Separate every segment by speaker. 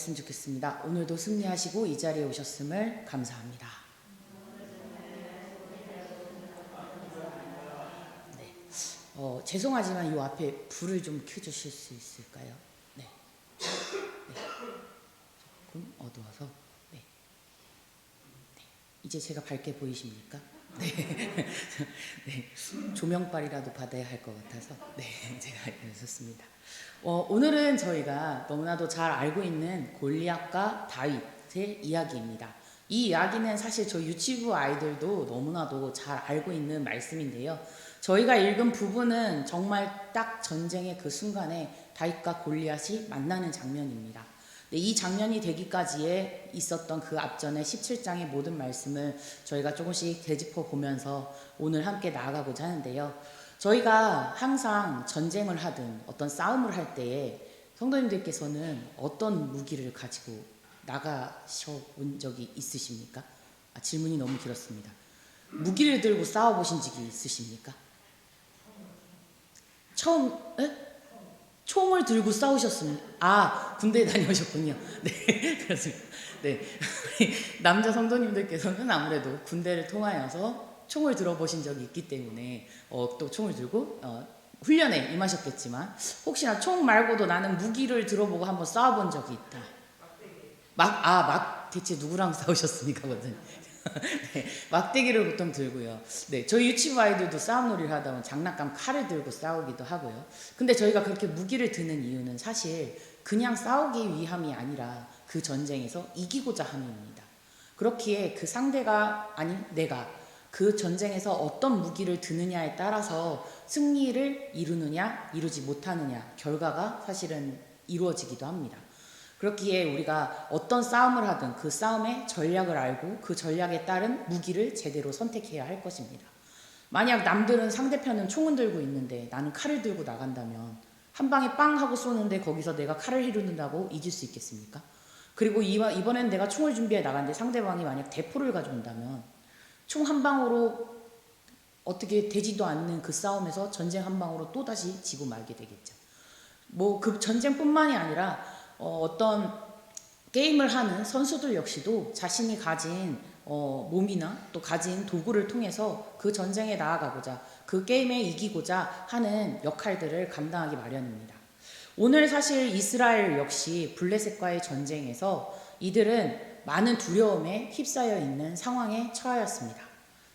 Speaker 1: 했으면 좋겠습니다. 오늘도 승리하시고 이 자리에 오셨음을 감사합니다. 네. 죄송하지만 이 앞에 불을 좀 켜주실 수 있을까요? 네. 네. 조금 어두워서. 네. 네. 이제 제가 밝게 보이십니까? 네. 네. 조명빨이라도 받아야 할 것 같아서 네, 제가 있었습니다. 오늘은 저희가 너무나도 잘 알고 있는 골리앗과 다윗의 이야기입니다. 이 이야기는 사실 저희 유치부 아이들도 너무나도 잘 알고 있는 말씀인데요. 저희가 읽은 부분은 정말 딱 전쟁의 그 순간에 다윗과 골리앗이 만나는 장면입니다. 이 장면이 되기까지에 있었던 그 앞전에 17장의 모든 말씀을 저희가 조금씩 되짚어 보면서 오늘 함께 나아가고자 하는데요. 저희가 항상 전쟁을 하든 어떤 싸움을 할 때에 성도님들께서는 어떤 무기를 가지고 나가셔 본 적이 있으십니까? 질문이 너무 길었습니다. 무기를 들고 싸워 보신 적이 있으십니까? 처음, 에? 총을 들고 싸우셨습니다. 군대에 다녀오셨군요. 네, 그렇습니다. 네. 남자 성도님들께서는 아무래도 군대를 통하여서 총을 들어보신 적이 있기 때문에 또 총을 들고 훈련에 임하셨겠지만 혹시나 총 말고도 나는 무기를 들어보고 한번 싸워본 적이 있다. 대체 누구랑 싸우셨습니까? 네, 막대기를 보통 들고요. 네, 저희 유치부 아이들도 싸움놀이를 하다 보면 장난감 칼을 들고 싸우기도 하고요. 근데 저희가 그렇게 무기를 드는 이유는 사실 그냥 싸우기 위함이 아니라 그 전쟁에서 이기고자 함입니다. 그렇기에 그 상대가 아닌 내가 그 전쟁에서 어떤 무기를 드느냐에 따라서 승리를 이루느냐 이루지 못하느냐 결과가 사실은 이루어지기도 합니다. 그렇기에 우리가 어떤 싸움을 하든 그 싸움의 전략을 알고 그 전략에 따른 무기를 제대로 선택해야 할 것입니다. 만약 남들은 상대편은 총을 들고 있는데 나는 칼을 들고 나간다면 한 방에 빵 하고 쏘는데 거기서 내가 칼을 휘두른다고 이길 수 있겠습니까? 그리고 이번엔 내가 총을 준비해 나갔는데 상대방이 만약 대포를 가져온다면 총 한 방으로 어떻게 되지도 않는 그 싸움에서 전쟁 한 방으로 또다시 지고 말게 되겠죠. 그 전쟁뿐만이 아니라 어떤 게임을 하는 선수들 역시도 자신이 가진 몸이나 또 가진 도구를 통해서 그 전쟁에 나아가고자 그 게임에 이기고자 하는 역할들을 감당하기 마련입니다. 오늘 사실 이스라엘 역시 블레셋과의 전쟁에서 이들은 많은 두려움에 휩싸여 있는 상황에 처하였습니다.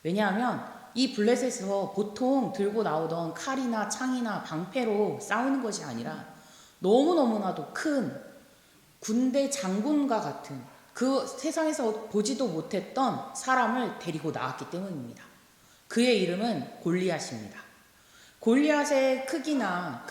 Speaker 1: 왜냐하면 이 블레셋에서 보통 들고 나오던 칼이나 창이나 방패로 싸우는 것이 아니라 너무너무나도 큰 군대 장군과 같은 그 세상에서 보지도 못했던 사람을 데리고 나왔기 때문입니다. 그의 이름은 골리앗입니다. 골리앗의 크기나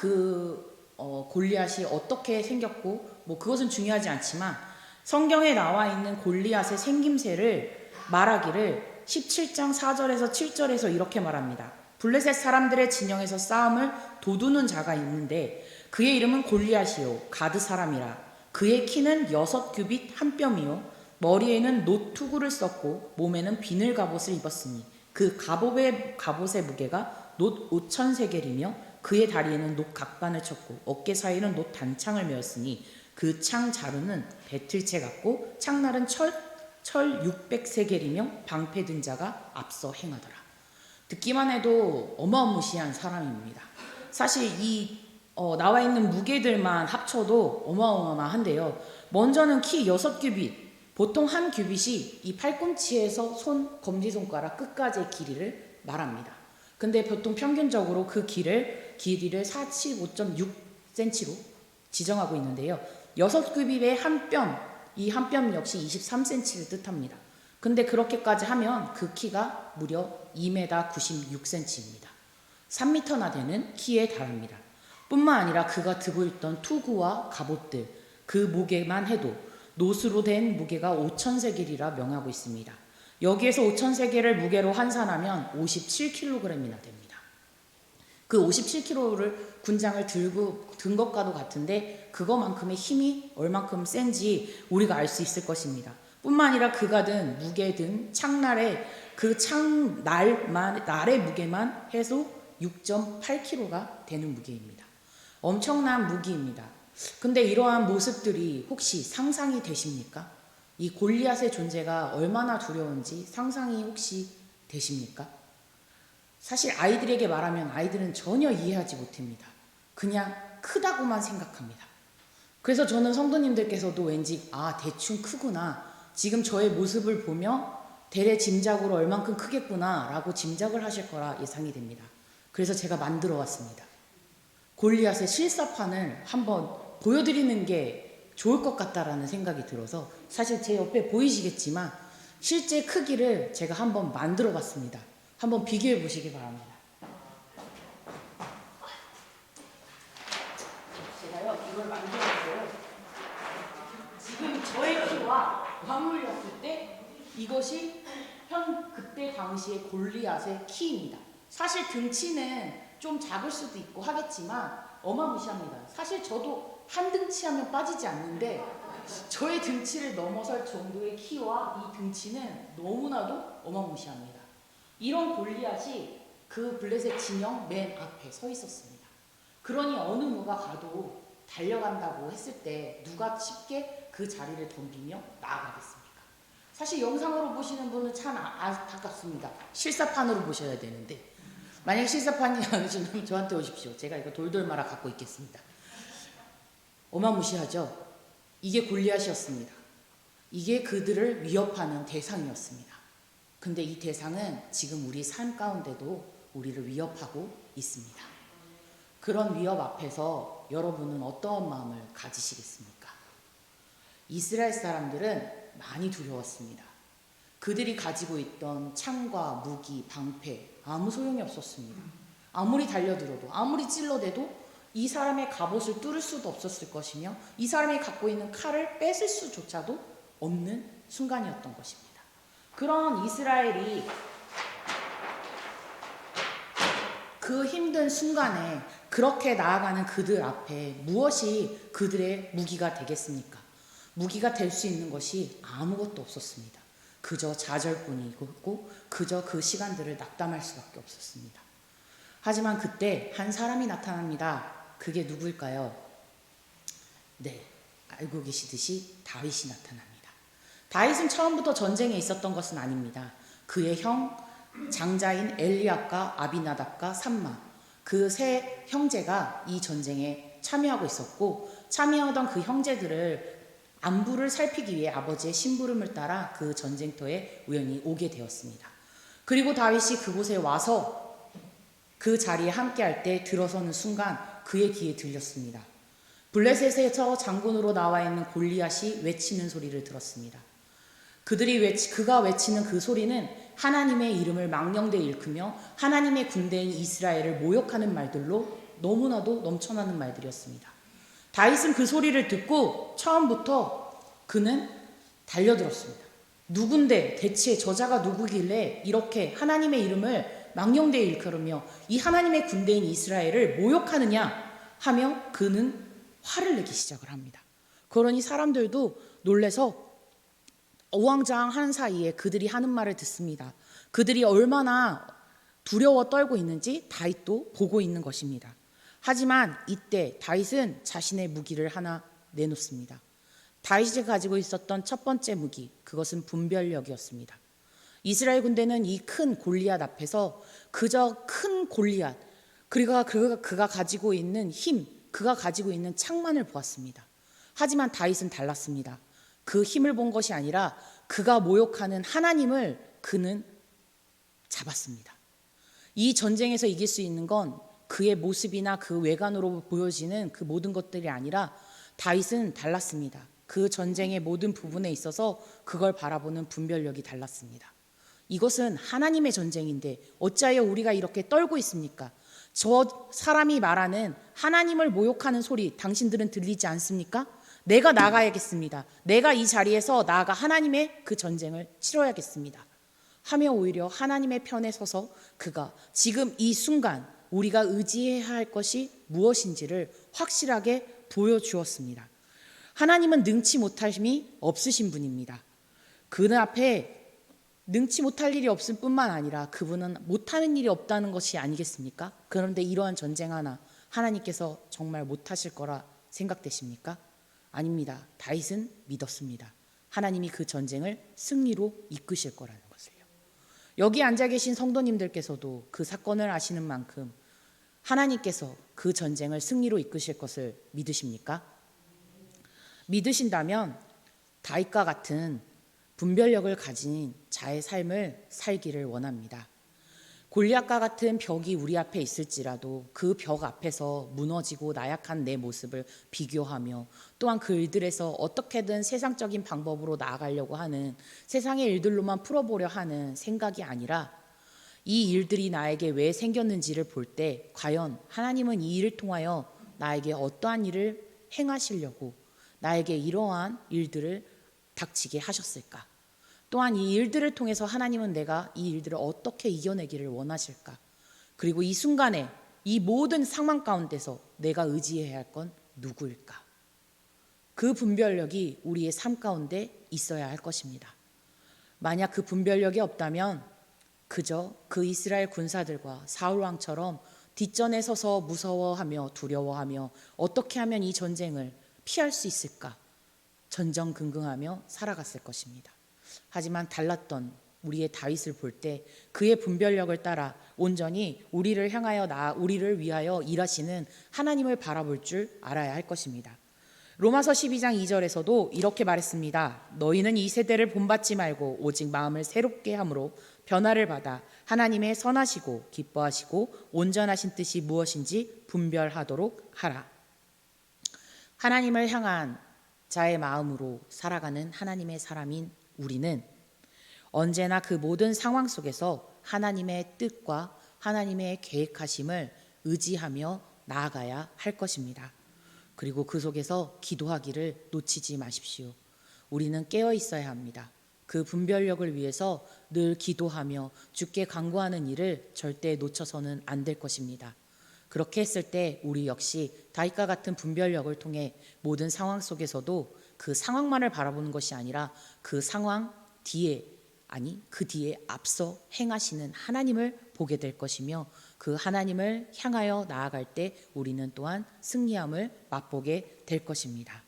Speaker 1: 골리앗이 어떻게 생겼고 그것은 중요하지 않지만 성경에 나와 있는 골리앗의 생김새를 말하기를 17장 4절에서 7절에서 이렇게 말합니다. 블레셋 사람들의 진영에서 싸움을 도두는 자가 있는데 그의 이름은 골리앗이요 가드 사람이라. 그의 키는 6규빗 한 뼘이요 머리에는 놋 투구를 썼고 몸에는 비늘 갑옷을 입었으니 그 갑옷의 무게가 놋 5,000세겔이며 그의 다리에는 놋 각반을 쳤고 어깨 사이는 놋 단창을 메었으니 그 창 자루는 배틀채 같고 창날은 철 600세겔이며 방패 든 자가 앞서 행하더라. 듣기만 해도 어마무시한 사람입니다. 사실 나와 있는 무게들만 합쳐도 어마어마한데요. 먼저는 키 6규빗, 보통 한 규빗이 이 팔꿈치에서 검지손가락 끝까지의 길이를 말합니다. 근데 보통 평균적으로 그 길이를 45.6cm로 지정하고 있는데요. 6규빗의 한 뼘, 이 한 뼘 역시 23cm를 뜻합니다. 근데 그렇게까지 하면 그 키가 무려 2m 96cm입니다. 3m나 되는 키에 달합니다. 뿐만 아니라 그가 들고 있던 투구와 갑옷들, 그 무게만 해도 놋으로 된 무게가 5,000세겔이라 명하고 있습니다. 여기에서 5,000세겔을 무게로 환산하면 57kg이나 됩니다. 그 57kg를 군장을 든 것과도 같은데 그거만큼의 힘이 얼만큼 센지 우리가 알 수 있을 것입니다. 뿐만 아니라 그가 든 무게 든 창날의 그 날의 무게만 해도 6.8kg가 되는 무게입니다. 엄청난 무기입니다. 근데 이러한 모습들이 혹시 상상이 되십니까? 이 골리앗의 존재가 얼마나 두려운지 상상이 혹시 되십니까? 사실 아이들에게 말하면 아이들은 전혀 이해하지 못합니다. 그냥 크다고만 생각합니다. 그래서 저는 성도님들께서도 왠지 대충 크구나, 지금 저의 모습을 보며 대략 짐작으로 얼만큼 크겠구나 라고 짐작을 하실 거라 예상이 됩니다. 그래서 제가 만들어 왔습니다. 골리앗의 실사판을 한번 보여드리는 게 좋을 것 같다라는 생각이 들어서, 사실 제 옆에 보이시겠지만 실제 크기를 제가 한번 만들어 봤습니다. 한번 비교해 보시기 바랍니다. 제가요 이걸 만들었어요. 지금 저의 키와 맞물렸을 때 이것이 그때 당시의 골리앗의 키입니다. 사실 등치는 좀 작을 수도 있고 하겠지만 어마무시합니다. 사실 저도 한 등치 하면 빠지지 않는데 저의 등치를 넘어설 정도의 키와 이 등치는 너무나도 어마무시합니다. 이런 골리앗이 그 블레셋 진영 맨 앞에 서 있었습니다. 그러니 어느 누가 가도 달려간다고 했을 때 누가 쉽게 그 자리를 덤비며 나아가겠습니까? 사실 영상으로 보시는 분은 참 안타깝습니다. 실사판으로 보셔야 되는데, 만약 실사판이 아니시면 저한테 오십시오. 제가 이거 돌돌 말아 갖고 있겠습니다. 어마무시하죠? 이게 골리앗이었습니다. 이게 그들을 위협하는 대상이었습니다. 근데 이 대상은 지금 우리 삶 가운데도 우리를 위협하고 있습니다. 그런 위협 앞에서 여러분은 어떠한 마음을 가지시겠습니까? 이스라엘 사람들은 많이 두려웠습니다. 그들이 가지고 있던 창과 무기, 방패 아무 소용이 없었습니다. 아무리 달려들어도, 아무리 찔러대도 이 사람의 갑옷을 뚫을 수도 없었을 것이며 이 사람이 갖고 있는 칼을 뺏을 수조차도 없는 순간이었던 것입니다. 그런 이스라엘이 그 힘든 순간에 그렇게 나아가는 그들 앞에 무엇이 그들의 무기가 되겠습니까? 무기가 될 수 있는 것이 아무것도 없었습니다. 그저 좌절뿐이고 그저 그 시간들을 낙담할 수밖에 없었습니다. 하지만 그때 한 사람이 나타납니다. 그게 누구일까요? 네, 알고 계시듯이 다윗이 나타납니다. 다윗은 처음부터 전쟁에 있었던 것은 아닙니다. 그의 형 장자인 엘리압과 아비나답과 삼마, 그 세 형제가 이 전쟁에 참여하고 있었고, 참여하던 그 형제들을 안부를 살피기 위해 아버지의 심부름을 따라 그 전쟁터에 우연히 오게 되었습니다. 그리고 다윗이 그곳에 와서 그 자리에 함께할 때 들어서는 순간 그의 귀에 들렸습니다. 블레셋에서 장군으로 나와 있는 골리앗이 외치는 소리를 들었습니다. 그가 외치는 그 소리는 하나님의 이름을 망령되이 일컫며 하나님의 군대인 이스라엘을 모욕하는 말들로 너무나도 넘쳐나는 말들이었습니다. 다윗은 그 소리를 듣고 처음부터 그는 달려들었습니다. 누군데, 대체 저자가 누구길래 이렇게 하나님의 이름을 망령되이 일컬으며 이 하나님의 군대인 이스라엘을 모욕하느냐 하며 그는 화를 내기 시작을 합니다. 그러니 사람들도 놀라서 어왕장한 사이에 그들이 하는 말을 듣습니다. 그들이 얼마나 두려워 떨고 있는지 다윗도 보고 있는 것입니다. 하지만 이때 다윗은 자신의 무기를 하나 내놓습니다. 다윗이 가지고 있었던 첫 번째 무기, 그것은 분별력이었습니다. 이스라엘 군대는 이 큰 골리앗 앞에서 그저 큰 골리앗, 그가 가지고 있는 힘, 그가 가지고 있는 창만을 보았습니다. 하지만 다윗은 달랐습니다. 그 힘을 본 것이 아니라 그가 모욕하는 하나님을 그는 잡았습니다. 이 전쟁에서 이길 수 있는 건 그의 모습이나 그 외관으로 보여지는 그 모든 것들이 아니라 다윗은 달랐습니다. 그 전쟁의 모든 부분에 있어서 그걸 바라보는 분별력이 달랐습니다. 이것은 하나님의 전쟁인데 어찌하여 우리가 이렇게 떨고 있습니까? 저 사람이 말하는 하나님을 모욕하는 소리 당신들은 들리지 않습니까? 내가 나가야겠습니다. 내가 이 자리에서 나아가 하나님의 그 전쟁을 치러야겠습니다. 하며 오히려 하나님의 편에 서서 그가 지금 이 순간 우리가 의지해야 할 것이 무엇인지를 확실하게 보여주었습니다. 하나님은 능치 못하심이 없으신 분입니다. 그는 앞에 능치 못할 일이 없을 뿐만 아니라 그분은 못하는 일이 없다는 것이 아니겠습니까? 그런데 이러한 전쟁 하나 하나님께서 정말 못하실 거라 생각되십니까? 아닙니다. 다윗은 믿었습니다. 하나님이 그 전쟁을 승리로 이끄실 거라는 것을요. 여기 앉아 계신 성도님들께서도 그 사건을 아시는 만큼 하나님께서 그 전쟁을 승리로 이끄실 것을 믿으십니까? 믿으신다면 다윗과 같은 분별력을 가진 자의 삶을 살기를 원합니다. 골리앗과 같은 벽이 우리 앞에 있을지라도 그 벽 앞에서 무너지고 나약한 내 모습을 비교하며 또한 그 일들에서 어떻게든 세상적인 방법으로 나아가려고 하는 세상의 일들로만 풀어보려 하는 생각이 아니라 이 일들이 나에게 왜 생겼는지를 볼 때 과연 하나님은 이 일을 통하여 나에게 어떠한 일을 행하시려고 나에게 이러한 일들을 닥치게 하셨을까? 또한 이 일들을 통해서 하나님은 내가 이 일들을 어떻게 이겨내기를 원하실까? 그리고 이 순간에 이 모든 상황 가운데서 내가 의지해야 할 건 누구일까? 그 분별력이 우리의 삶 가운데 있어야 할 것입니다. 만약 그 분별력이 없다면 그저 그 이스라엘 군사들과 사울 왕처럼 뒷전에 서서 무서워하며 두려워하며 어떻게 하면 이 전쟁을 피할 수 있을까? 전전긍긍하며 살아갔을 것입니다. 하지만 달랐던 우리의 다윗을 볼 때 그의 분별력을 따라 온전히 우리를 우리를 위하여 일하시는 하나님을 바라볼 줄 알아야 할 것입니다. 로마서 12장 2절에서도 이렇게 말했습니다. 너희는 이 세대를 본받지 말고 오직 마음을 새롭게 함으로 변화를 받아 하나님의 선하시고 기뻐하시고 온전하신 뜻이 무엇인지 분별하도록 하라. 하나님을 향한 자의 마음으로 살아가는 하나님의 사람인 우리는 언제나 그 모든 상황 속에서 하나님의 뜻과 하나님의 계획하심을 의지하며 나아가야 할 것입니다. 그리고 그 속에서 기도하기를 놓치지 마십시오. 우리는 깨어 있어야 합니다. 그 분별력을 위해서 늘 기도하며 주께 간구하는 일을 절대 놓쳐서는 안 될 것입니다. 그렇게 했을 때 우리 역시 다윗과 같은 분별력을 통해 모든 상황 속에서도 그 상황만을 바라보는 것이 아니라 그 상황 뒤에 그 뒤에 앞서 행하시는 하나님을 보게 될 것이며 그 하나님을 향하여 나아갈 때 우리는 또한 승리함을 맛보게 될 것입니다.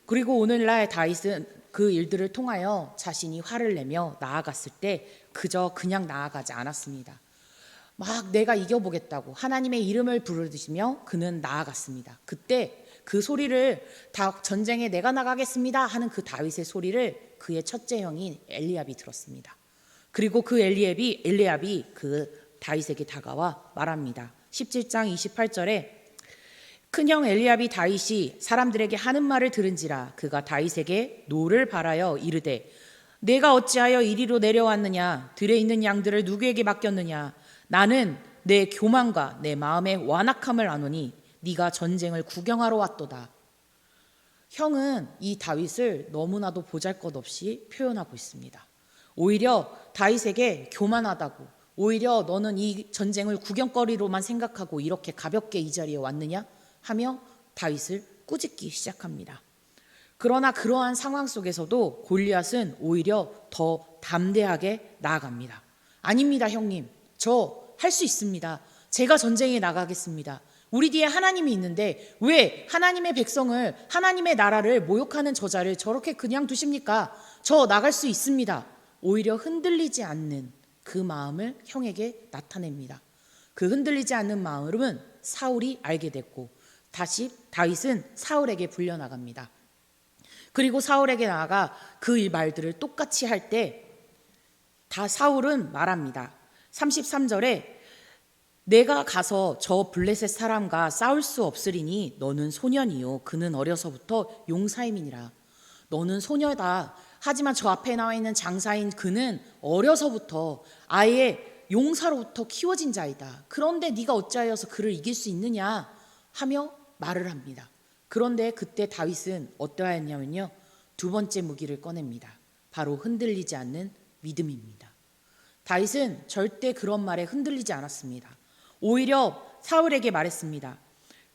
Speaker 1: 그리고 오늘날 다윗은 그 일들을 통하여 자신이 화를 내며 나아갔을 때 그냥 나아가지 않았습니다. 막 내가 이겨보겠다고 하나님의 이름을 부르시며 그는 나아갔습니다. 그때 그 소리를 전쟁에 내가 나가겠습니다 하는 그 다윗의 소리를 그의 첫째 형인 엘리압이 들었습니다. 그리고 그 엘리압이 그 다윗에게 다가와 말합니다. 17장 28절에 큰형 엘리압이 다윗이 사람들에게 하는 말을 들은지라 그가 다윗에게 노를 바라여 이르되 내가 어찌하여 이리로 내려왔느냐 들에 있는 양들을 누구에게 맡겼느냐 나는 내 교만과 내 마음의 완악함을 아노니 네가 전쟁을 구경하러 왔도다. 형은 이 다윗을 너무나도 보잘것없이 표현하고 있습니다. 오히려 다윗에게 교만하다고 오히려 너는 이 전쟁을 구경거리로만 생각하고 이렇게 가볍게 이 자리에 왔느냐 하며 다윗을 꾸짖기 시작합니다. 그러나 그러한 상황 속에서도 골리앗은 오히려 더 담대하게 나아갑니다. 아닙니다, 형님. 저 할 수 있습니다. 제가 전쟁에 나가겠습니다. 우리 뒤에 하나님이 있는데 왜 하나님의 백성을 하나님의 나라를 모욕하는 저자를 저렇게 그냥 두십니까? 저 나갈 수 있습니다. 오히려 흔들리지 않는 그 마음을 형에게 나타냅니다. 그 흔들리지 않는 마음은 사울이 알게 됐고 다시 다윗은 사울에게 불려나갑니다. 그리고 사울에게 나아가 그 말들을 똑같이 할 때 다 사울은 말합니다. 33절에 내가 가서 저 블레셋 사람과 싸울 수 없으리니 너는 소년이요 그는 어려서부터 용사임이니라. 너는 소녀다. 하지만 저 앞에 나와 있는 장사인 그는 어려서부터 아예 용사로부터 키워진 자이다. 그런데 네가 어찌하여서 그를 이길 수 있느냐 하며 말을 합니다. 그런데 그때 다윗은 어떠하였냐면요. 두 번째 무기를 꺼냅니다. 바로 흔들리지 않는 믿음입니다. 다윗은 절대 그런 말에 흔들리지 않았습니다. 오히려 사울에게 말했습니다.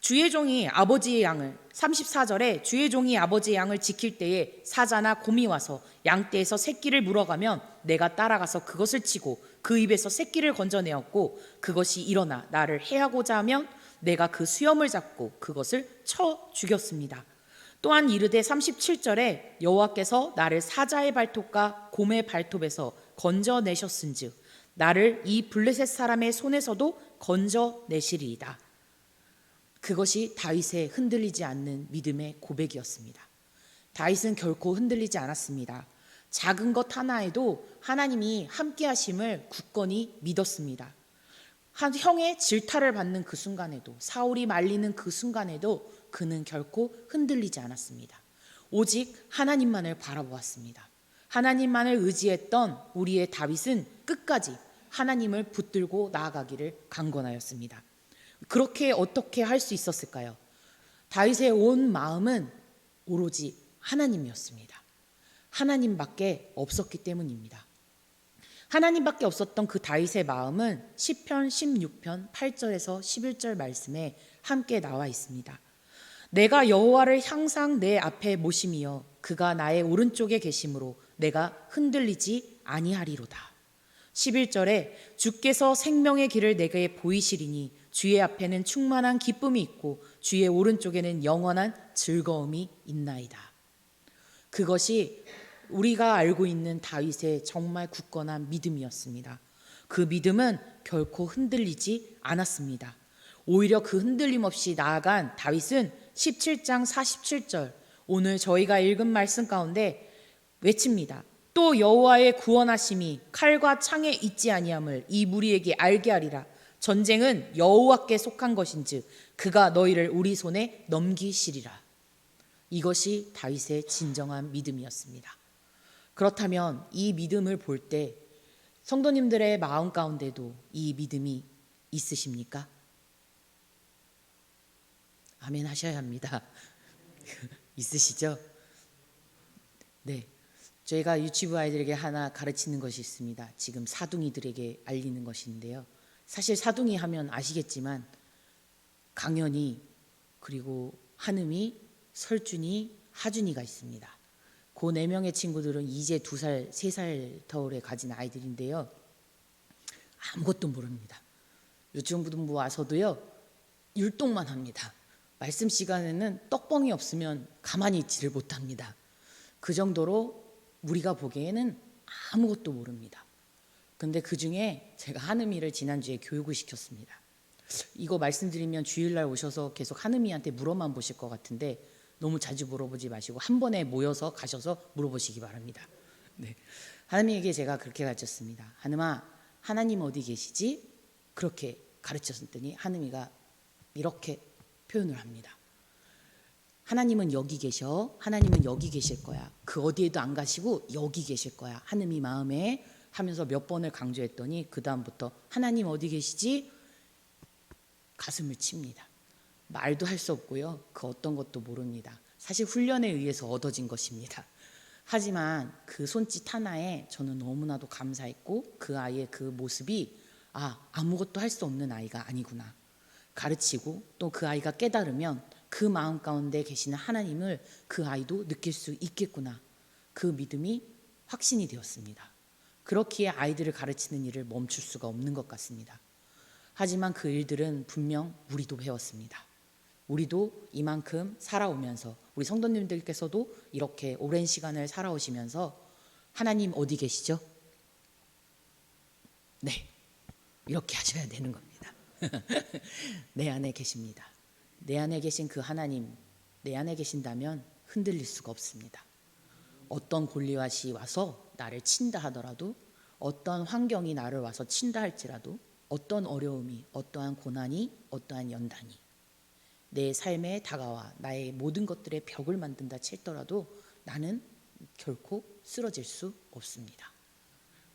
Speaker 1: 주의 종이 아버지의 양을 34절에 주의 종이 아버지의 양을 지킬 때에 사자나 곰이 와서 양떼에서 새끼를 물어가면 내가 따라가서 그것을 치고 그 입에서 새끼를 건져내었고 그것이 일어나 나를 해하고자 하면 내가 그 수염을 잡고 그것을 쳐 죽였습니다. 또한 이르되 37절에 여호와께서 나를 사자의 발톱과 곰의 발톱에서 건져내셨은즉 나를 이 블레셋 사람의 손에서도 건져내시리이다. 그것이 다윗의 흔들리지 않는 믿음의 고백이었습니다. 다윗은 결코 흔들리지 않았습니다. 작은 것 하나에도 하나님이 함께 하심을 굳건히 믿었습니다. 한 형의 질타를 받는 그 순간에도, 사울이 말리는 그 순간에도 그는 결코 흔들리지 않았습니다. 오직 하나님만을 바라보았습니다. 하나님만을 의지했던 우리의 다윗은 끝까지 하나님을 붙들고 나아가기를 강권하였습니다. 그렇게 어떻게 할 수 있었을까요? 다윗의 온 마음은 오로지 하나님이었습니다. 하나님밖에 없었기 때문입니다. 하나님밖에 없었던 그 다윗의 마음은 시편 16편 8절에서 11절 말씀에 함께 나와 있습니다. 내가 여호와를 항상 내 앞에 모심이여 그가 나의 오른쪽에 계심으로 내가 흔들리지 아니하리로다. 11절에 주께서 생명의 길을 내게 보이시리니 주의 앞에는 충만한 기쁨이 있고 주의 오른쪽에는 영원한 즐거움이 있나이다. 그것이 우리가 알고 있는 다윗의 정말 굳건한 믿음이었습니다. 그 믿음은 결코 흔들리지 않았습니다. 오히려 그 흔들림 없이 나아간 다윗은 17장 47절 오늘 저희가 읽은 말씀 가운데 외칩니다. 또 여호와의 구원하심이 칼과 창에 있지 아니함을 이 무리에게 알게 하리라. 전쟁은 여호와께 속한 것인즉 그가 너희를 우리 손에 넘기시리라. 이것이 다윗의 진정한 믿음이었습니다. 그렇다면 이 믿음을 볼 때 성도님들의 마음 가운데도 이 믿음이 있으십니까? 아멘 하셔야 합니다. 있으시죠? 네. 저희가 유치부 아이들에게 하나 가르치는 것이 있습니다. 지금 사둥이들에게 알리는 것인데요. 사실 사둥이 하면 아시겠지만 강연이 그리고 한음이 설준이 하준이가 있습니다. 그 4명의 친구들은 이제 2살, 3살 터울에 가진 아이들인데요. 아무것도 모릅니다. 유치원부등부 와서도요. 율동만 합니다. 말씀 시간에는 떡봉이 없으면 가만히 있지를 못합니다. 그 정도로 우리가 보기에는 아무것도 모릅니다. 근데 그 중에 제가 한음이를 지난주에 교육을 시켰습니다. 이거 말씀드리면 주일날 오셔서 계속 한음이한테 물어만 보실 것 같은데 너무 자주 물어보지 마시고 한 번에 모여서 가셔서 물어보시기 바랍니다. 네. 한음이에게 제가 그렇게 가르쳤습니다. 한음아, 하나님 어디 계시지? 그렇게 가르쳤더니 한음이가 이렇게 표현을 합니다. 하나님은 여기 계셔. 하나님은 여기 계실 거야. 그 어디에도 안 가시고 여기 계실 거야. 한음이 마음에 하면서 몇 번을 강조했더니 그 다음부터 하나님 어디 계시지? 가슴을 칩니다. 말도 할 수 없고요. 그 어떤 것도 모릅니다. 사실 훈련에 의해서 얻어진 것입니다. 하지만 그 손짓 하나에 저는 너무나도 감사했고 그 아이의 그 모습이 아무것도 할 수 없는 아이가 아니구나. 가르치고 또 그 아이가 깨달으면 그 마음 가운데 계시는 하나님을 그 아이도 느낄 수 있겠구나. 그 믿음이 확신이 되었습니다. 그렇기에 아이들을 가르치는 일을 멈출 수가 없는 것 같습니다. 하지만 그 일들은 분명 우리도 배웠습니다. 우리도 이만큼 살아오면서 우리 성도님들께서도 이렇게 오랜 시간을 살아오시면서 하나님 어디 계시죠? 네, 이렇게 하셔야 되는 겁니다. 내 안에 계십니다. 내 안에 계신 그 하나님, 내 안에 계신다면 흔들릴 수가 없습니다. 어떤 골리앗이 와서 나를 친다 하더라도 어떤 환경이 나를 와서 친다 할지라도 어떤 어려움이, 어떠한 고난이, 어떠한 연단이 내 삶에 다가와 나의 모든 것들의 벽을 만든다 칠더라도 나는 결코 쓰러질 수 없습니다.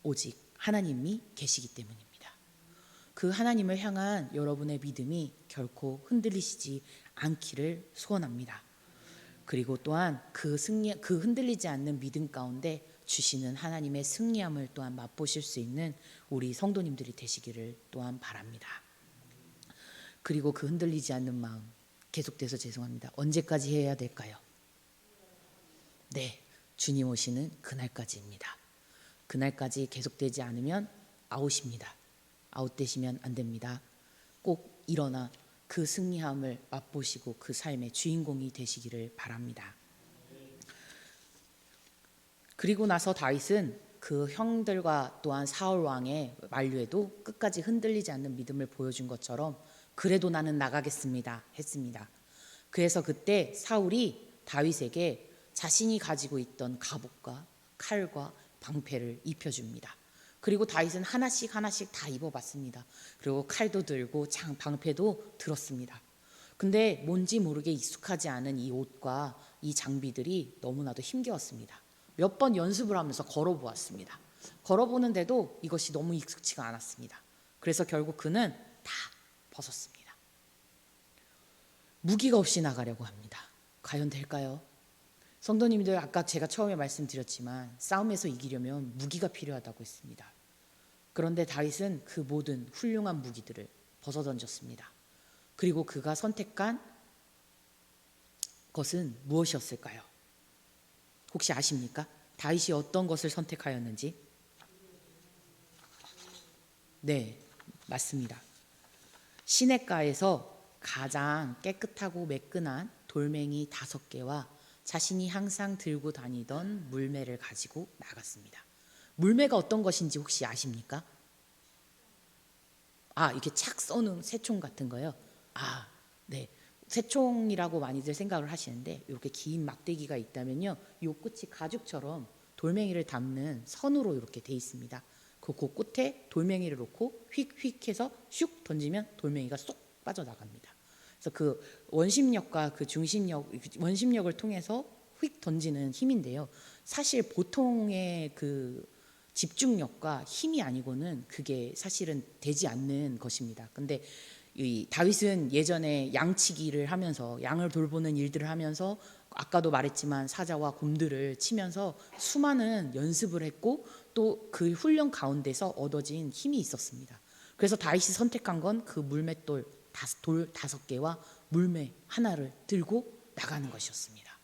Speaker 1: 오직 하나님이 계시기 때문입니다. 그 하나님을 향한 여러분의 믿음이 결코 흔들리시지 않기를 소원합니다. 그리고 또한 그 흔들리지 않는 믿음 가운데 주시는 하나님의 승리함을 또한 맛보실 수 있는 우리 성도님들이 되시기를 또한 바랍니다. 그리고 그 흔들리지 않는 마음 계속돼서 죄송합니다. 언제까지 해야 될까요? 네, 주님 오시는 그날까지입니다. 그날까지 계속되지 않으면 아웃입니다. 아웃되시면 안 됩니다. 꼭 일어나 그 승리함을 맛보시고 그 삶의 주인공이 되시기를 바랍니다. 그리고 나서 다윗은 그 형들과 또한 사울 왕의 만류에도 끝까지 흔들리지 않는 믿음을 보여준 것처럼 그래도 나는 나가겠습니다 했습니다. 그래서 그때 사울이 다윗에게 자신이 가지고 있던 갑옷과 칼과 방패를 입혀줍니다. 그리고 다윗은 하나씩 다 입어봤습니다. 그리고 칼도 들고 방패도 들었습니다. 근데 뭔지 모르게 익숙하지 않은 이 옷과 이 장비들이 너무나도 힘겨웠습니다. 몇 번 연습을 하면서 걸어보았습니다. 걸어보는데도 이것이 너무 익숙치가 않았습니다. 그래서 결국 그는 다 벗었습니다. 무기가 없이 나가려고 합니다. 과연 될까요? 성도님들, 아까 제가 처음에 말씀드렸지만 싸움에서 이기려면 무기가 필요하다고 했습니다. 그런데 다윗은 그 모든 훌륭한 무기들을 벗어던졌습니다. 그리고 그가 선택한 것은 무엇이었을까요? 혹시 아십니까? 다윗이 어떤 것을 선택하였는지? 네, 맞습니다. 시냇가에서 가장 깨끗하고 매끈한 돌멩이 5개와 자신이 항상 들고 다니던 물매를 가지고 나갔습니다. 물매가 어떤 것인지 혹시 아십니까? 이게 착 쏘는 새총 같은 거요? 네. 새총이라고 많이들 생각을 하시는데 이렇게 긴 막대기가 있다면요, 요 끝이 가죽처럼 돌멩이를 담는 선으로 이렇게 돼 있습니다. 그 끝에 돌멩이를 놓고 휙휙 해서 슉 던지면 돌멩이가 쏙 빠져나갑니다. 그래서 그 원심력과 그 원심력을 통해서 휙 던지는 힘인데요, 사실 보통의 그 집중력과 힘이 아니고는 그게 사실은 되지 않는 것입니다. 근데 이 다윗은 예전에 양치기를 하면서, 양을 돌보는 일들을 하면서, 아까도 말했지만 사자와 곰들을 치면서 수많은 연습을 했고 또 그 훈련 가운데서 얻어진 힘이 있었습니다. 그래서 다윗이 선택한 건 그 물맷돌 5개와 물매 하나를 들고 나가는 것이었습니다.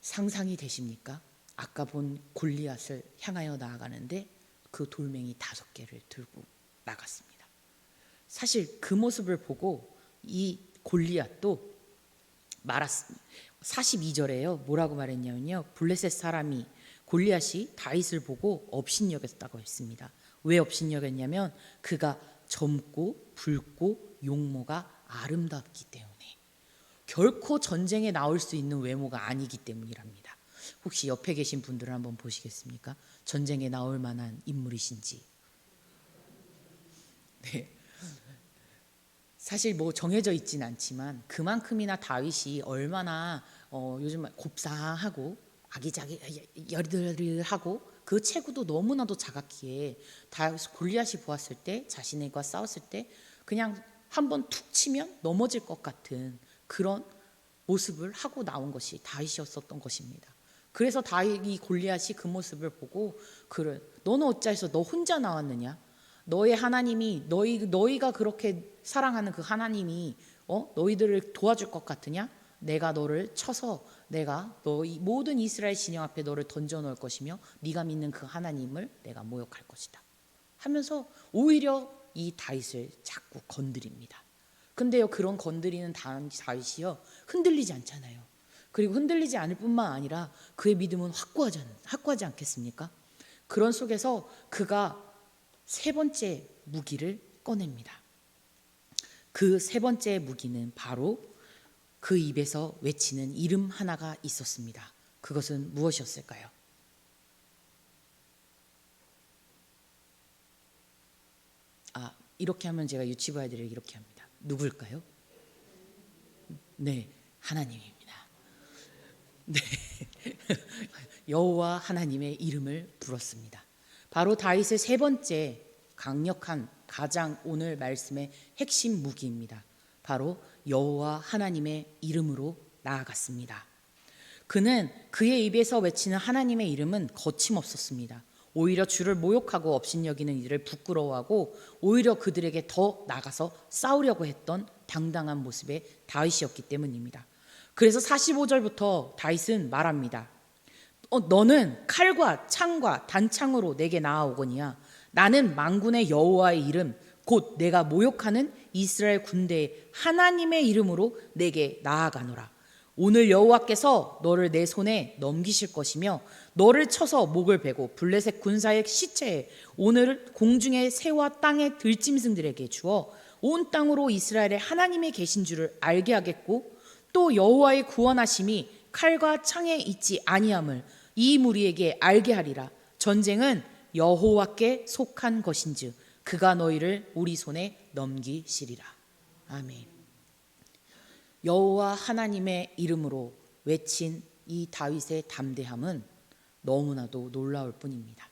Speaker 1: 상상이 되십니까? 아까 본 골리앗을 향하여 나아가는데 그 돌멩이 5개를 들고 나갔습니다. 사실 그 모습을 보고 이 골리앗도 말았습니다. 42절에요. 뭐라고 말했냐면요, 블레셋 사람이 골리앗이 다윗을 보고 업신여겼다고 했습니다. 왜 업신여겼냐면 그가 젊고 붉고 용모가 아름답기 때문에, 결코 전쟁에 나올 수 있는 외모가 아니기 때문이랍니다. 혹시 옆에 계신 분들을 한번 보시겠습니까? 전쟁에 나올 만한 인물이신지. 네. 사실 뭐 정해져 있진 않지만 그만큼이나 다윗이 얼마나 요즘 곱상하고 아기자기 여리여리하고 그 체구도 너무나도 작았기에 골리앗이 보았을 때, 자신과 싸웠을 때 그냥 한번 툭 치면 넘어질 것 같은 그런 모습을 하고 나온 것이 다윗이었었던 것입니다. 그래서 다윗이 골리앗이 그 모습을 보고, 그래, 너는 어찌해서 너 혼자 나왔느냐? 너의 하나님이, 너희가 그렇게 사랑하는 그 하나님이 너희들을 도와줄 것 같으냐? 내가 너를 쳐서 내가 너희 모든 이스라엘 진영 앞에 너를 던져 놓을 것이며 네가 믿는 그 하나님을 내가 모욕할 것이다 하면서 오히려 이 다윗을 자꾸 건드립니다. 근데요, 그런 건드리는 다윗이요, 흔들리지 않잖아요. 그리고 흔들리지 않을 뿐만 아니라 그의 믿음은 확고하지 않겠습니까? 그런 속에서 그가 3번째 무기를 꺼냅니다. 그 3번째 무기는 바로 그 입에서 외치는 이름 하나가 있었습니다. 그것은 무엇이었을까요? 이렇게 하면 제가 유치부 아이들에게 이렇게 합니다. 누굴까요? 네, 하나님입니다. 네, 여호와 하나님의 이름을 불었습니다. 바로 다윗의 3번째 강력한, 가장 오늘 말씀의 핵심 무기입니다. 바로 여호와 하나님의 이름으로 나아갔습니다. 그는 그의 입에서 외치는 하나님의 이름은 거침없었습니다. 오히려 주를 모욕하고 업신여기는 이들을 부끄러워하고 오히려 그들에게 더 나가서 싸우려고 했던 당당한 모습의 다윗이었기 때문입니다. 그래서 45절부터 다윗은 말합니다. 너는 칼과 창과 단창으로 내게 나아오거니와 나는 만군의 여호와의 이름 곧 내가 모욕하는 이스라엘 군대의 하나님의 이름으로 내게 나아가노라. 오늘 여호와께서 너를 내 손에 넘기실 것이며 너를 쳐서 목을 베고 블레셋 군사의 시체에 오늘 공중의 새와 땅의 들짐승들에게 주어 온 땅으로 이스라엘의 하나님이 계신 줄을 알게 하겠고 또 여호와의 구원하심이 칼과 창에 있지 아니함을 이 무리에게 알게 하리라. 전쟁은 여호와께 속한 것인즉 그가 너희를 우리 손에 넘기시리라. 아멘. 여호와 하나님의 이름으로 외친 이 다윗의 담대함은 너무나도 놀라울 뿐입니다.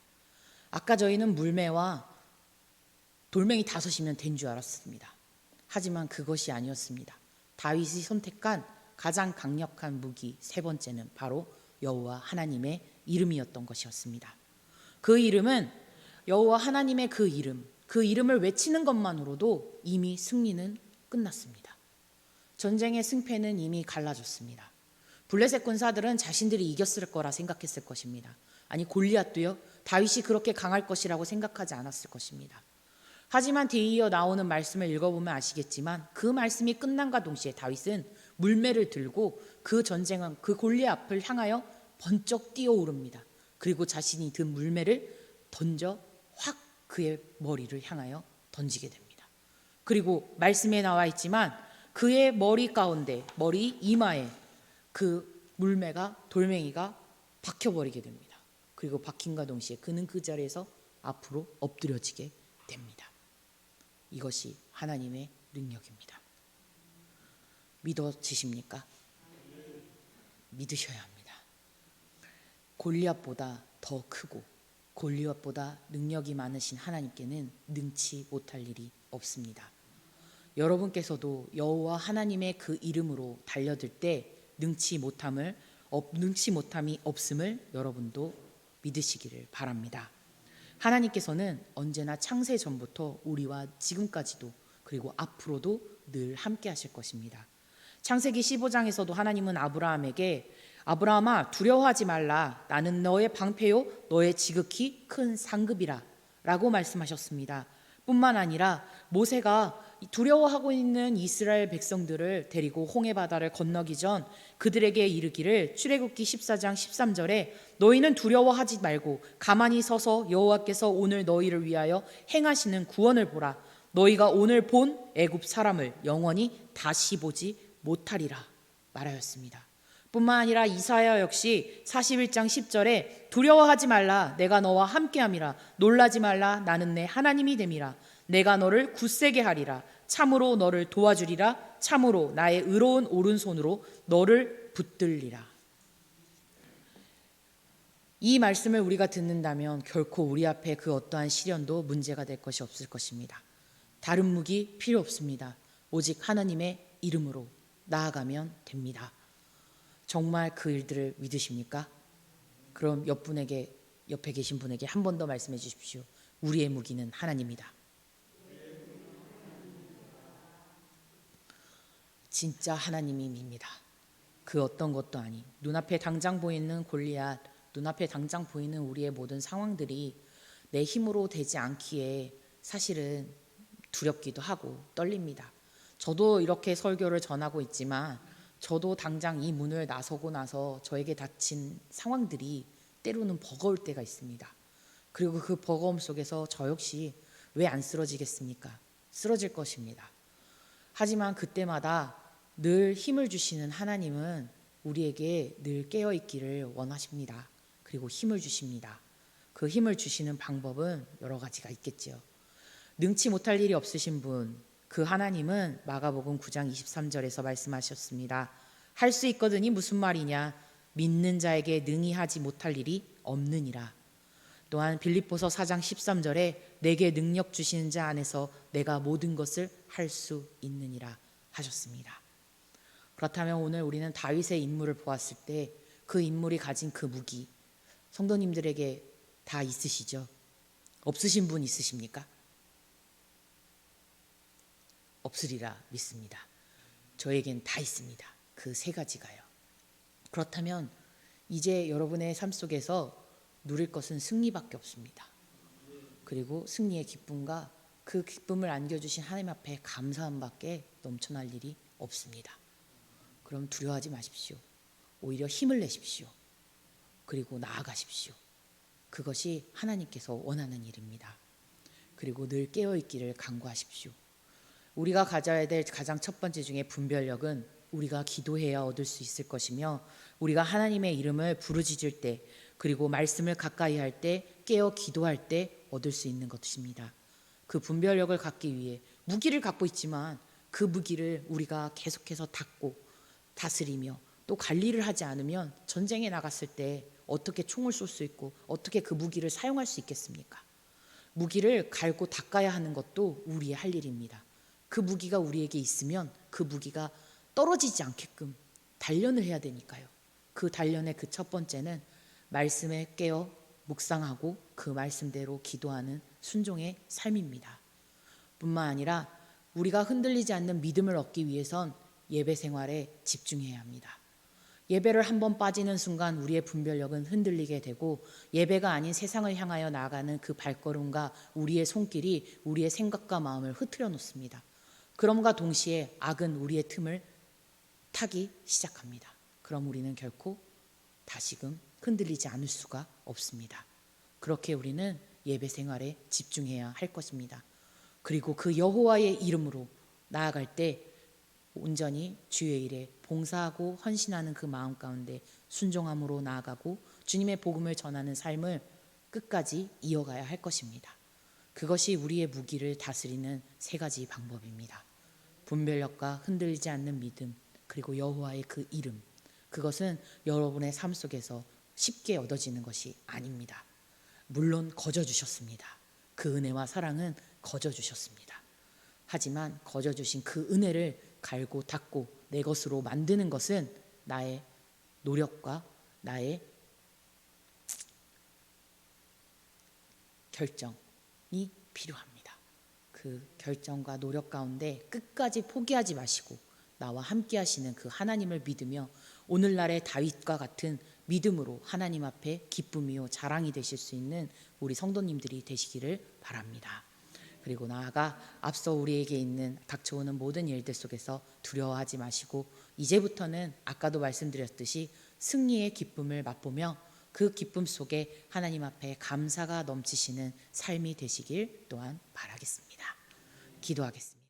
Speaker 1: 아까 저희는 물매와 돌멩이 5이면 된 줄 알았습니다. 하지만 그것이 아니었습니다. 다윗이 선택한 가장 강력한 무기 3번째는 바로 여호와 하나님의 이름이었던 것이었습니다. 그 이름은 여호와 하나님의 그 이름을 외치는 것만으로도 이미 승리는 끝났습니다. 전쟁의 승패는 이미 갈라졌습니다. 블레셋 군사들은 자신들이 이겼을 거라 생각했을 것입니다. 아니 골리앗도요, 다윗이 그렇게 강할 것이라고 생각하지 않았을 것입니다. 하지만 뒤이어 나오는 말씀을 읽어보면 아시겠지만 그 말씀이 끝남과 동시에 다윗은 물매를 들고 그 전쟁은 그 골리앗 앞을 향하여 번쩍 뛰어오릅니다. 그리고 자신이 든 물매를 던져 확 그의 머리를 향하여 던지게 됩니다. 그리고 말씀에 나와 있지만 그의 머리 가운데, 머리 이마에 그 물매가, 돌멩이가 박혀버리게 됩니다. 그리고 박힘과 동시에 그는 그 자리에서 앞으로 엎드려지게 됩니다. 이것이 하나님의 능력입니다. 믿어지십니까? 믿으셔야 합니다. 골리앗보다 더 크고 골리앗보다 능력이 많으신 하나님께는 능치 못할 일이 없습니다. 여러분께서도 여호와 하나님의 그 이름으로 달려들 때 능치 못함이 없음을 여러분도 믿으시기를 바랍니다. 하나님께서는 언제나 창세 전부터 우리와 지금까지도 그리고 앞으로도 늘 함께 하실 것입니다. 창세기 15장에서도 하나님은 아브라함에게 아브라함아 두려워하지 말라. 나는 너의 방패요 너의 지극히 큰 상급이라 라고 말씀하셨습니다. 뿐만 아니라 모세가 두려워하고 있는 이스라엘 백성들을 데리고 홍해 바다를 건너기 전 그들에게 이르기를 출애굽기 14장 13절에 너희는 두려워하지 말고 가만히 서서 여호와께서 오늘 너희를 위하여 행하시는 구원을 보라. 너희가 오늘 본 애굽 사람을 영원히 다시 보지 못하리라 말하였습니다. 뿐만 아니라 이사야 역시 41장 10절에 두려워하지 말라. 내가 너와 함께함이라. 놀라지 말라. 나는 내 하나님이 됨이라. 내가 너를 굳세게 하리라. 참으로 너를 도와주리라. 참으로 나의 의로운 오른손으로 너를 붙들리라. 이 말씀을 우리가 듣는다면 결코 우리 앞에 그 어떠한 시련도 문제가 될 것이 없을 것입니다. 다른 무기 필요 없습니다. 오직 하나님의 이름으로 나아가면 됩니다. 정말 그 일들을 믿으십니까? 그럼 옆에 계신 분에게 한 번 더 말씀해 주십시오. 우리의 무기는 하나님이다. 진짜 하나님입니다. 그 어떤 것도 아닌 눈앞에 당장 보이는 골리앗, 눈앞에 당장 보이는 우리의 모든 상황들이 내 힘으로 되지 않기에 사실은 두렵기도 하고 떨립니다. 저도 이렇게 설교를 전하고 있지만 저도 당장 이 문을 나서고 나서 저에게 닥친 상황들이 때로는 버거울 때가 있습니다. 그리고 그 버거움 속에서 저 역시 왜 안 쓰러지겠습니까? 쓰러질 것입니다. 하지만 그때마다 늘 힘을 주시는 하나님은 우리에게 늘 깨어있기를 원하십니다. 그리고 힘을 주십니다. 그 힘을 주시는 방법은 여러 가지가 있겠지요. 능치 못할 일이 없으신 분, 그 하나님은 마가복음 9장 23절에서 말씀하셨습니다. 할 수 있거든이 무슨 말이냐? 믿는 자에게 능히 하지 못할 일이 없느니라. 또한 빌립보서 4장 13절에 내게 능력 주시는 자 안에서 내가 모든 것을 할 수 있느니라 하셨습니다. 그렇다면 오늘 우리는 다윗의 인물을 보았을 때 그 인물이 가진 그 무기, 성도님들에게 다 있으시죠? 없으신 분 있으십니까? 없으리라 믿습니다. 저에겐 다 있습니다. 그 3가지가요. 그렇다면 이제 여러분의 삶 속에서 누릴 것은 승리밖에 없습니다. 그리고 승리의 기쁨과 그 기쁨을 안겨주신 하나님 앞에 감사함밖에 넘쳐날 일이 없습니다. 그럼 두려워하지 마십시오. 오히려 힘을 내십시오. 그리고 나아가십시오. 그것이 하나님께서 원하는 일입니다. 그리고 늘 깨어있기를 간구하십시오. 우리가 가져야 될 가장 첫 번째 중에 분별력은 우리가 기도해야 얻을 수 있을 것이며, 우리가 하나님의 이름을 부르짖을 때, 그리고 말씀을 가까이 할 때, 깨어 기도할 때 얻을 수 있는 것입니다. 그 분별력을 갖기 위해 무기를 갖고 있지만 그 무기를 우리가 계속해서 닫고 다스리며 또 관리를 하지 않으면 전쟁에 나갔을 때 어떻게 총을 쏠 수 있고 어떻게 그 무기를 사용할 수 있겠습니까? 무기를 갈고 닦아야 하는 것도 우리의 할 일입니다. 그 무기가 우리에게 있으면 그 무기가 떨어지지 않게끔 단련을 해야 되니까요. 그 단련의 그 첫 번째는 말씀에 깨어 묵상하고 그 말씀대로 기도하는 순종의 삶입니다. 뿐만 아니라 우리가 흔들리지 않는 믿음을 얻기 위해선 예배 생활에 집중해야 합니다. 예배를 한번 빠지는 순간 우리의 분별력은 흔들리게 되고, 예배가 아닌 세상을 향하여 나아가는 그 발걸음과 우리의 손길이 우리의 생각과 마음을 흐트려 놓습니다. 그럼과 동시에 악은 우리의 틈을 타기 시작합니다. 그럼 우리는 결코 다시금 흔들리지 않을 수가 없습니다. 그렇게 우리는 예배 생활에 집중해야 할 것입니다. 그리고 그 여호와의 이름으로 나아갈 때 온전히 주의 일에 봉사하고 헌신하는 그 마음 가운데 순종함으로 나아가고 주님의 복음을 전하는 삶을 끝까지 이어가야 할 것입니다. 그것이 우리의 무기를 다스리는 세 가지 방법입니다. 분별력과 흔들리지 않는 믿음, 그리고 여호와의 그 이름. 그것은 여러분의 삶 속에서 쉽게 얻어지는 것이 아닙니다. 물론 거저 주셨습니다. 그 은혜와 사랑은 거저 주셨습니다. 하지만 거저 주신 그 은혜를 갈고 닦고 내 것으로 만드는 것은 나의 노력과 나의 결정이 필요합니다. 그 결정과 노력 가운데 끝까지 포기하지 마시고 나와 함께 하시는 그 하나님을 믿으며 오늘날의 다윗과 같은 믿음으로 하나님 앞에 기쁨이요 자랑이 되실 수 있는 우리 성도님들이 되시기를 바랍니다. 그리고 나아가 앞서 우리에게 있는 닥쳐오는 모든 일들 속에서 두려워하지 마시고 이제부터는 아까도 말씀드렸듯이 승리의 기쁨을 맛보며 그 기쁨 속에 하나님 앞에 감사가 넘치시는 삶이 되시길 또한 바라겠습니다. 기도하겠습니다.